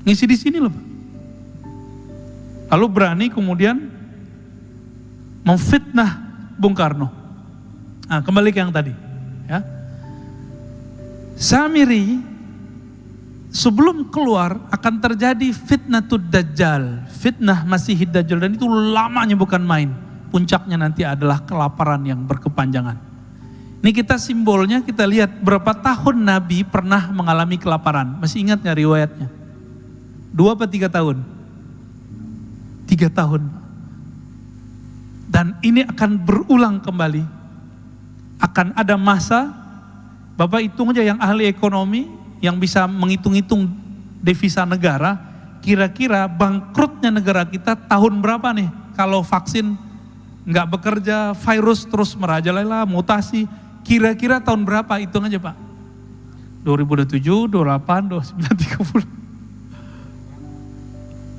ngisi di sini loh Pak. Lalu berani kemudian memfitnah Bung Karno. Nah, kembali ke yang tadi. Ya. Samiri sebelum keluar akan terjadi fitnatud dajjal, fitnah Masihid Dajjal, dan itu lamanya bukan main. Puncaknya nanti adalah kelaparan yang berkepanjangan. Ini kita simbolnya, kita lihat berapa tahun Nabi pernah mengalami kelaparan. Masih ingat nggak riwayatnya? 2 atau 3 tahun? 3 tahun. Dan ini akan berulang kembali. Akan ada masa, Bapak hitung aja yang ahli ekonomi, yang bisa menghitung-hitung devisa negara, kira-kira bangkrutnya negara kita tahun berapa nih? Kalau vaksin nggak bekerja, virus terus merajalela, mutasi, kira-kira tahun berapa? Hitung aja Pak. 2027, 28, 29, 30.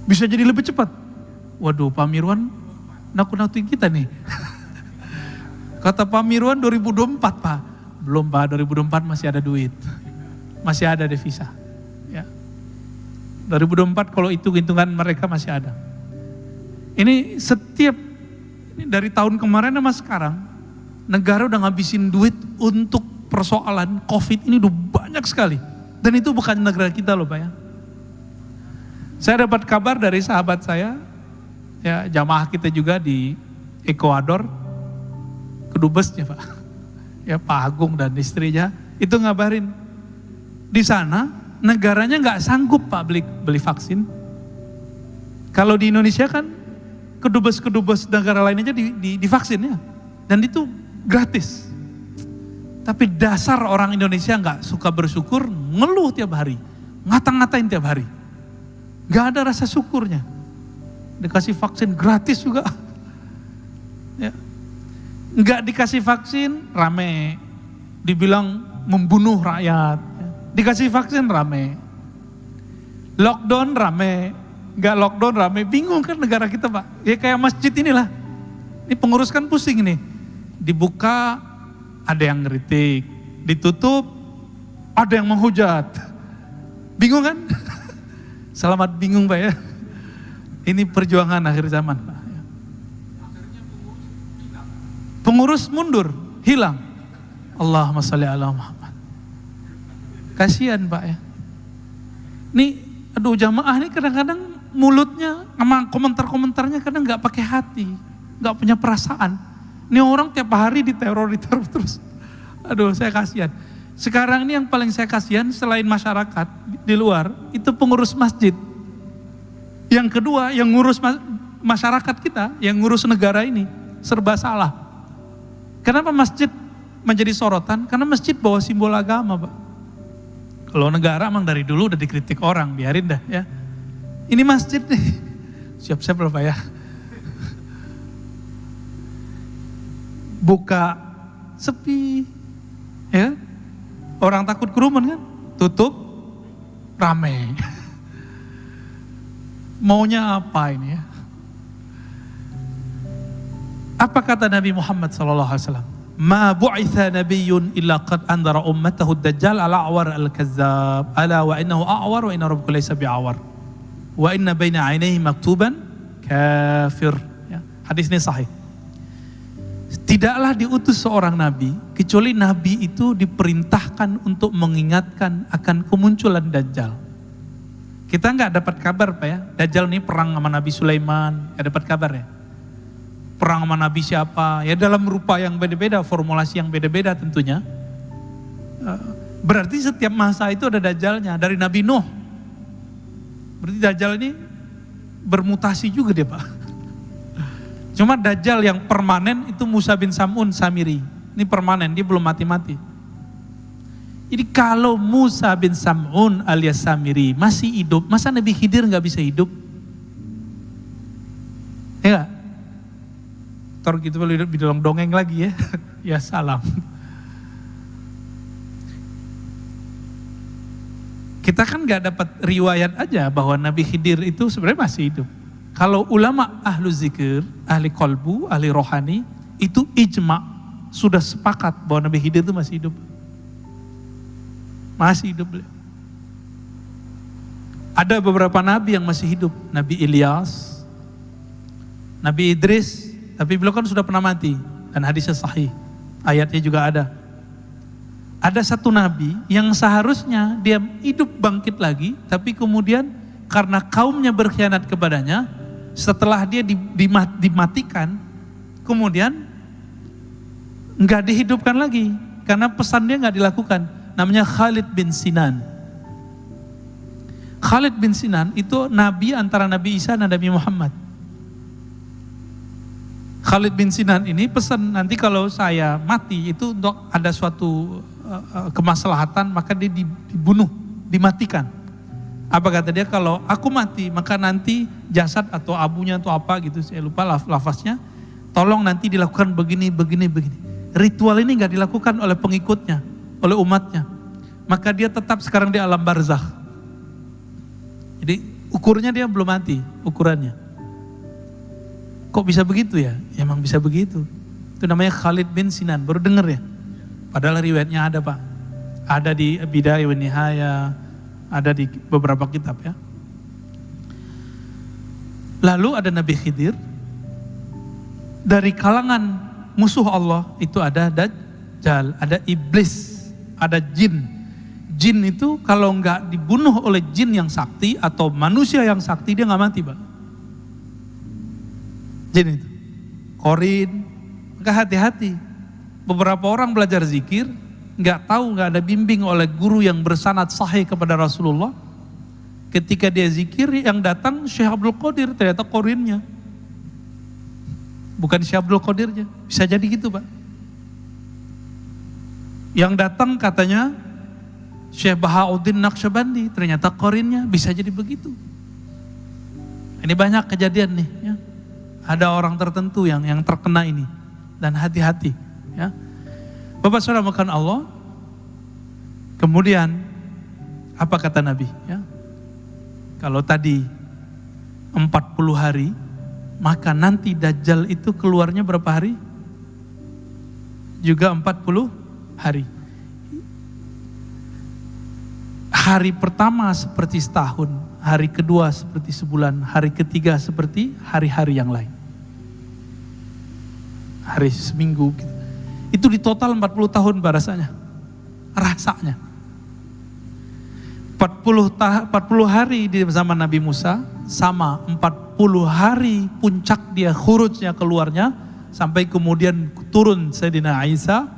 Bisa jadi lebih cepat. Waduh, Pak Mirwan nakut-nakutin kita nih. Kata Pak Mirwan 2024 Pak. Belum Pak, 2024 masih ada duit. Masih ada devisa. Ya. 2024 kalau hitung-hitungan mereka masih ada. Ini dari tahun kemarin sama sekarang, negara udah ngabisin duit untuk persoalan COVID ini udah banyak sekali. Dan itu bukan negara kita loh Pak ya. Saya dapat kabar dari sahabat saya, ya jamaah kita juga di Ekuador, kedubesnya Pak, ya Pak Agung dan istrinya, itu ngabarin, di sana negaranya nggak sanggup Pak beli vaksin. Kalau di Indonesia kan kedubes negara lain aja divaksin ya, dan itu gratis. Tapi dasar orang Indonesia nggak suka bersyukur, ngeluh tiap hari, ngata-ngatain tiap hari. Gak ada rasa syukurnya. Dikasih vaksin gratis juga. Ya. Gak dikasih vaksin rame. Dibilang membunuh rakyat. Dikasih vaksin rame. Lockdown rame. Gak lockdown rame. Bingung kan negara kita Pak. Ya kayak masjid inilah. Ini pengurus kan pusing nih. Dibuka ada yang ngeritik. Ditutup ada yang menghujat. Bingung kan? Selamat bingung Pak ya. Ini perjuangan akhir zaman Pak. Pengurus mundur, hilang. Allahumma sholli ala Muhammad. Kasihan Pak ya. Nih, aduh jamaah ini kadang-kadang mulutnya sama komentar-komentarnya kadang nggak pakai hati, nggak punya perasaan. Ini orang tiap hari diteror terus. Aduh saya kasihan. Sekarang ini yang paling saya kasihan selain masyarakat di luar, itu pengurus masjid. Yang kedua, yang ngurus masyarakat kita, yang ngurus negara ini, serba salah. Kenapa masjid menjadi sorotan? Karena masjid bawa simbol agama Pak. Kalau negara emang dari dulu udah dikritik orang, biarin dah ya. Ini masjid nih, siap-siap loh Pak ya. Buka, sepi, ya. Orang takut kerumun kan, tutup, rame. Maunya apa ini ya? Apa kata Nabi Muhammad SAW? Ma bu'itha nabiyyun illa qad andara ummatahu ad-dajjal al-a'war al-kazzab ala wa innahu a'war wa inna rabbaka laysa bi'awar wa inna baina 'ainayhi maktuban kafir. Ya, hadis ini sahih. Tidaklah diutus seorang nabi, kecuali nabi itu diperintahkan untuk mengingatkan akan kemunculan Dajjal. Kita nggak dapat kabar Pak ya, Dajjal ini perang sama Nabi Sulaiman, nggak dapat kabar ya. Perang sama nabi siapa, ya dalam rupa yang beda-beda, formulasi yang beda-beda tentunya. Berarti setiap masa itu ada Dajjalnya, dari Nabi Nuh. Berarti Dajjal ini bermutasi juga dia Pak. Cuma Dajjal yang permanen itu Musa bin Sam'un Samiri. Ini permanen, dia belum mati-mati. Jadi kalau Musa bin Sam'un alias Samiri masih hidup, masa Nabi Khidir nggak bisa hidup? Ya, tor gitu di dalam dongeng lagi ya. Ya salam. Kita kan nggak dapat riwayat aja bahwa Nabi Khidir itu sebenarnya masih hidup. Kalau ulama ahlu zikir, ahli kolbu, ahli rohani, itu ijma, sudah sepakat bahwa Nabi Khidir itu masih hidup. Masih hidup beliau. Ada beberapa nabi yang masih hidup, Nabi Ilyas, Nabi Idris, tapi beliau kan sudah pernah mati dan hadisnya sahih, ayatnya juga ada. Ada satu nabi yang seharusnya dia hidup bangkit lagi, tapi kemudian karena kaumnya berkhianat kepadanya, setelah dia dimatikan, kemudian nggak dihidupkan lagi karena pesan dia nggak dilakukan. Namanya Khalid bin Sinan. Khalid bin Sinan itu nabi antara Nabi Isa dan Nabi Muhammad. Khalid bin Sinan ini pesan, nanti kalau saya mati itu untuk ada suatu kemaslahatan, maka dia dibunuh, dimatikan. Apa kata dia, kalau aku mati maka nanti jasad atau abunya atau apa gitu, saya lupa lafaznya, tolong nanti dilakukan begini. Ritual ini nggak dilakukan oleh pengikutnya, oleh umatnya. Maka dia tetap sekarang di alam barzakh. Jadi ukurnya dia belum mati, ukurannya. Kok bisa begitu ya? Emang bisa begitu. Itu namanya Khalid bin Sinan, baru denger ya? Padahal riwayatnya ada Pak. Ada di Bidayah wa Nihayah, ada di beberapa kitab ya. Lalu ada Nabi Khidir. Dari kalangan musuh Allah itu ada Dajjal, ada iblis, ada jin. Jin itu kalau nggak dibunuh oleh jin yang sakti atau manusia yang sakti, dia nggak mati, Pak. Jin itu, korin, maka hati-hati. Beberapa orang belajar zikir, nggak tahu, nggak ada bimbing oleh guru yang bersanad sahih kepada Rasulullah. Ketika dia zikir, yang datang Syekh Abdul Qadir, ternyata korinnya. Bukan Syekh Abdul Qadirnya, bisa jadi gitu, Pak. Yang datang katanya Syekh Bahauddin Naqsyabandi, ternyata korinnya, bisa jadi begitu. Ini banyak kejadian nih ya. Ada orang tertentu yang terkena ini, dan hati-hati ya. Bapak Saudara makan Allah. Kemudian apa kata Nabi ya? Kalau tadi 40 hari, maka nanti Dajjal itu keluarnya berapa hari? Juga 40 hari. Hari pertama seperti setahun, hari kedua seperti sebulan, hari ketiga seperti hari-hari yang lain. Hari seminggu gitu. Itu di total 40 tahun rasanya. 40 hari di zaman Nabi Musa, sama 40 hari puncak dia khurujnya keluarnya, sampai kemudian turun Sayyidina Isa.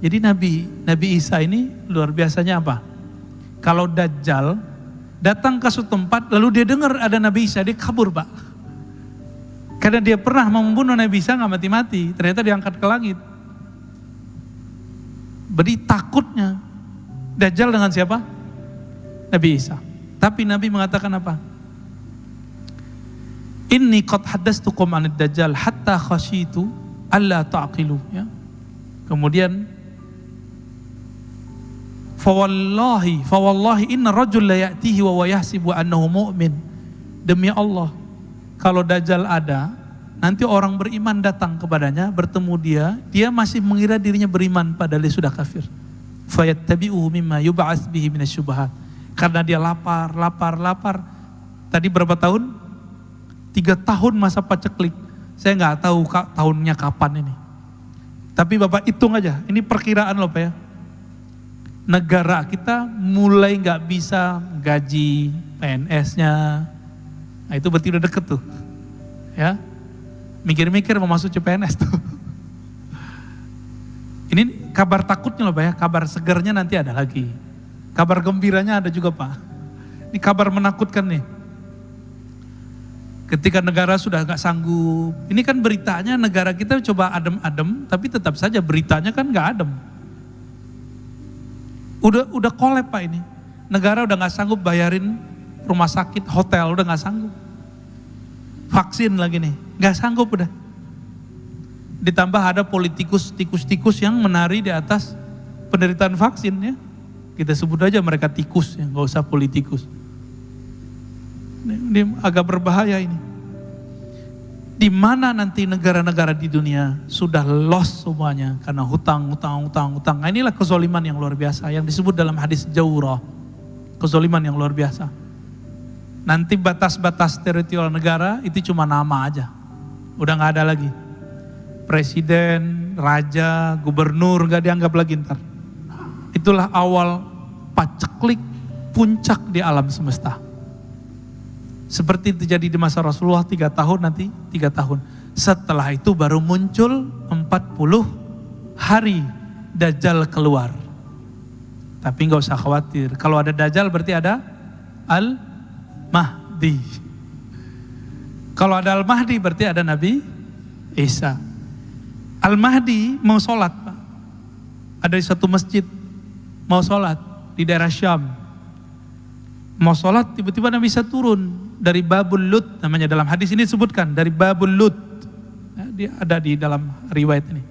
Jadi Nabi Isa ini luar biasanya apa? Kalau Dajjal datang ke suatu tempat, lalu dia dengar ada Nabi Isa, dia kabur, Pak. Karena dia pernah membunuh Nabi Isa, nggak mati-mati, ternyata diangkat ke langit. Berarti takutnya Dajjal dengan siapa? Nabi Isa. Tapi Nabi mengatakan apa? Inni qad haddastukum anid Dajjal hatta khasyitu alla ta'qilu ya. Kemudian Fawallahi inna rajul la ya'tihi wa yahsibu annahu mu'min. Demi Allah, kalau Dajjal ada, nanti orang beriman datang kepadanya, bertemu dia masih mengira dirinya beriman padahal dia sudah kafir. Fayattabi'uhu mimma yub'ats bihi minasyubhat. Karena dia lapar. Tadi berapa tahun? 3 tahun masa paceklik. Saya nggak tahu tahunnya kapan ini. Tapi Bapak hitung aja, ini perkiraan loh Pak ya. Negara kita mulai nggak bisa gaji PNS-nya, nah itu berarti udah deket tuh, ya. Mikir-mikir mau masuk CPNS tuh. Ini kabar takutnya loh Pak ya, kabar segernya nanti ada lagi, kabar gembiranya ada juga Pak. Ini kabar menakutkan nih. Ketika negara sudah nggak sanggup, ini kan beritanya negara kita coba adem-adem, tapi tetap saja beritanya kan nggak adem. Udah kolab Pak ini. Negara udah gak sanggup bayarin rumah sakit, hotel, udah gak sanggup. Vaksin lagi nih, gak sanggup udah. Ditambah ada tikus-tikus yang menari di atas penderitaan vaksin ya. Kita sebut aja mereka tikus ya, gak usah politikus. Ini agak berbahaya ini. Di mana nanti negara-negara di dunia sudah lost semuanya karena hutang. Nah, inilah kezoliman yang luar biasa yang disebut dalam hadis Jawrah. Kezoliman yang luar biasa. Nanti batas-batas teritorial negara itu cuma nama aja. Udah gak ada lagi. Presiden, raja, gubernur gak dianggap lagi ntar. Itulah awal paceklik puncak di alam semesta. Seperti terjadi di masa Rasulullah 3 tahun, nanti 3 tahun. Setelah itu baru muncul 40 hari Dajjal keluar. Tapi gak usah khawatir. Kalau ada Dajjal berarti ada Al-Mahdi. Kalau ada Al-Mahdi berarti ada Nabi Isa. Al-Mahdi mau sholat, Pak. Ada di satu masjid, mau sholat di daerah Syam. Mau sholat, tiba-tiba Nabi Isa turun dari Babul Lut, namanya dalam hadis ini disebutkan, dari Babul Lut. Dia ada di dalam riwayat ini.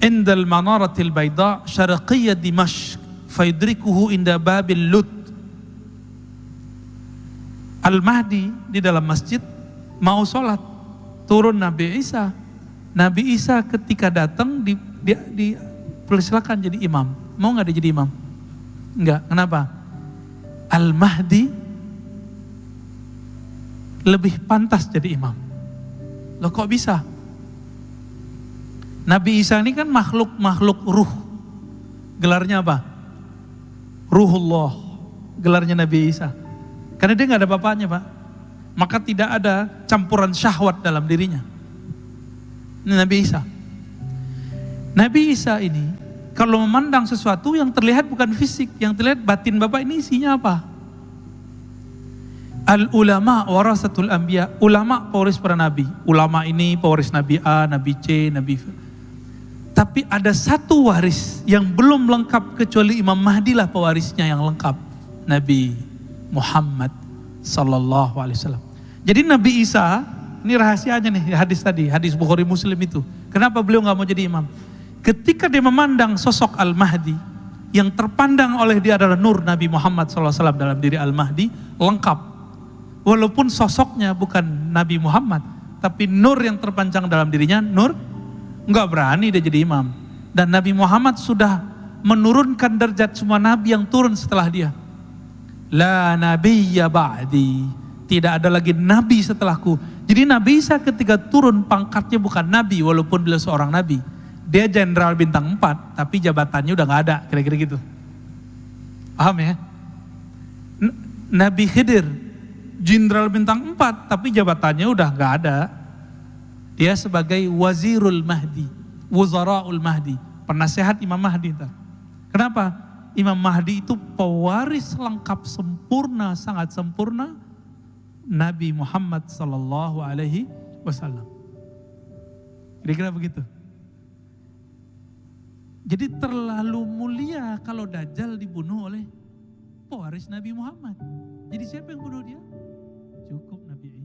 Indal manaratil bayda syarqiyya Dimashq faydrikuhu inda Babil Lut. Al-Mahdi di dalam masjid mau sholat, turun Nabi Isa. Nabi Isa ketika datang dipersilakan jadi imam. Mau nggak dia jadi imam? Enggak. Kenapa? Al-Mahdi lebih pantas jadi imam. Loh kok bisa? Nabi Isa ini kan makhluk ruh. Gelarnya apa? Ruhullah. Gelarnya Nabi Isa. Karena dia nggak ada bapaknya, Pak. Maka tidak ada campuran syahwat dalam dirinya. Ini Nabi Isa. Nabi Isa ini kalau memandang sesuatu yang terlihat bukan fisik, yang terlihat batin Bapak ini isinya apa? Al-ulama warasatul anbiya. Ulama pewaris para nabi. Ulama ini pewaris Nabi A, Nabi C, Nabi V. Tapi ada satu waris yang belum lengkap kecuali Imam Mahdi lah pewarisnya yang lengkap. Nabi Muhammad sallallahu alaihi wasallam. Jadi Nabi Isa, ini rahasianya nih hadis tadi, hadis Bukhari Muslim itu. Kenapa beliau nggak mau jadi imam? Ketika dia memandang sosok Al-Mahdi, yang terpandang oleh dia adalah nur Nabi Muhammad SAW dalam diri Al-Mahdi, lengkap. Walaupun sosoknya bukan Nabi Muhammad, tapi nur yang terpanjang dalam dirinya, nur, nggak berani dia jadi imam. Dan Nabi Muhammad sudah menurunkan derajat semua nabi yang turun setelah dia. La nabiyya ba'di, tidak ada lagi nabi setelahku. Jadi Nabi Isa ketika turun pangkatnya bukan nabi, walaupun beliau seorang nabi. Dia jenderal bintang 4, tapi jabatannya udah gak ada, kira-kira gitu. Paham ya? Nabi Khidir, jenderal bintang 4, tapi jabatannya udah gak ada. Dia sebagai Wazirul Mahdi, Wuzaraul Mahdi, penasehat Imam Mahdi. Kenapa? Imam Mahdi itu pewaris lengkap sempurna, sangat sempurna Nabi Muhammad sallallahu alaihi wasallam. Kira-kira begitu. Jadi terlalu mulia kalau Dajjal dibunuh oleh pewaris Nabi Muhammad. Jadi siapa yang bunuh dia? Cukup Nabi Isa.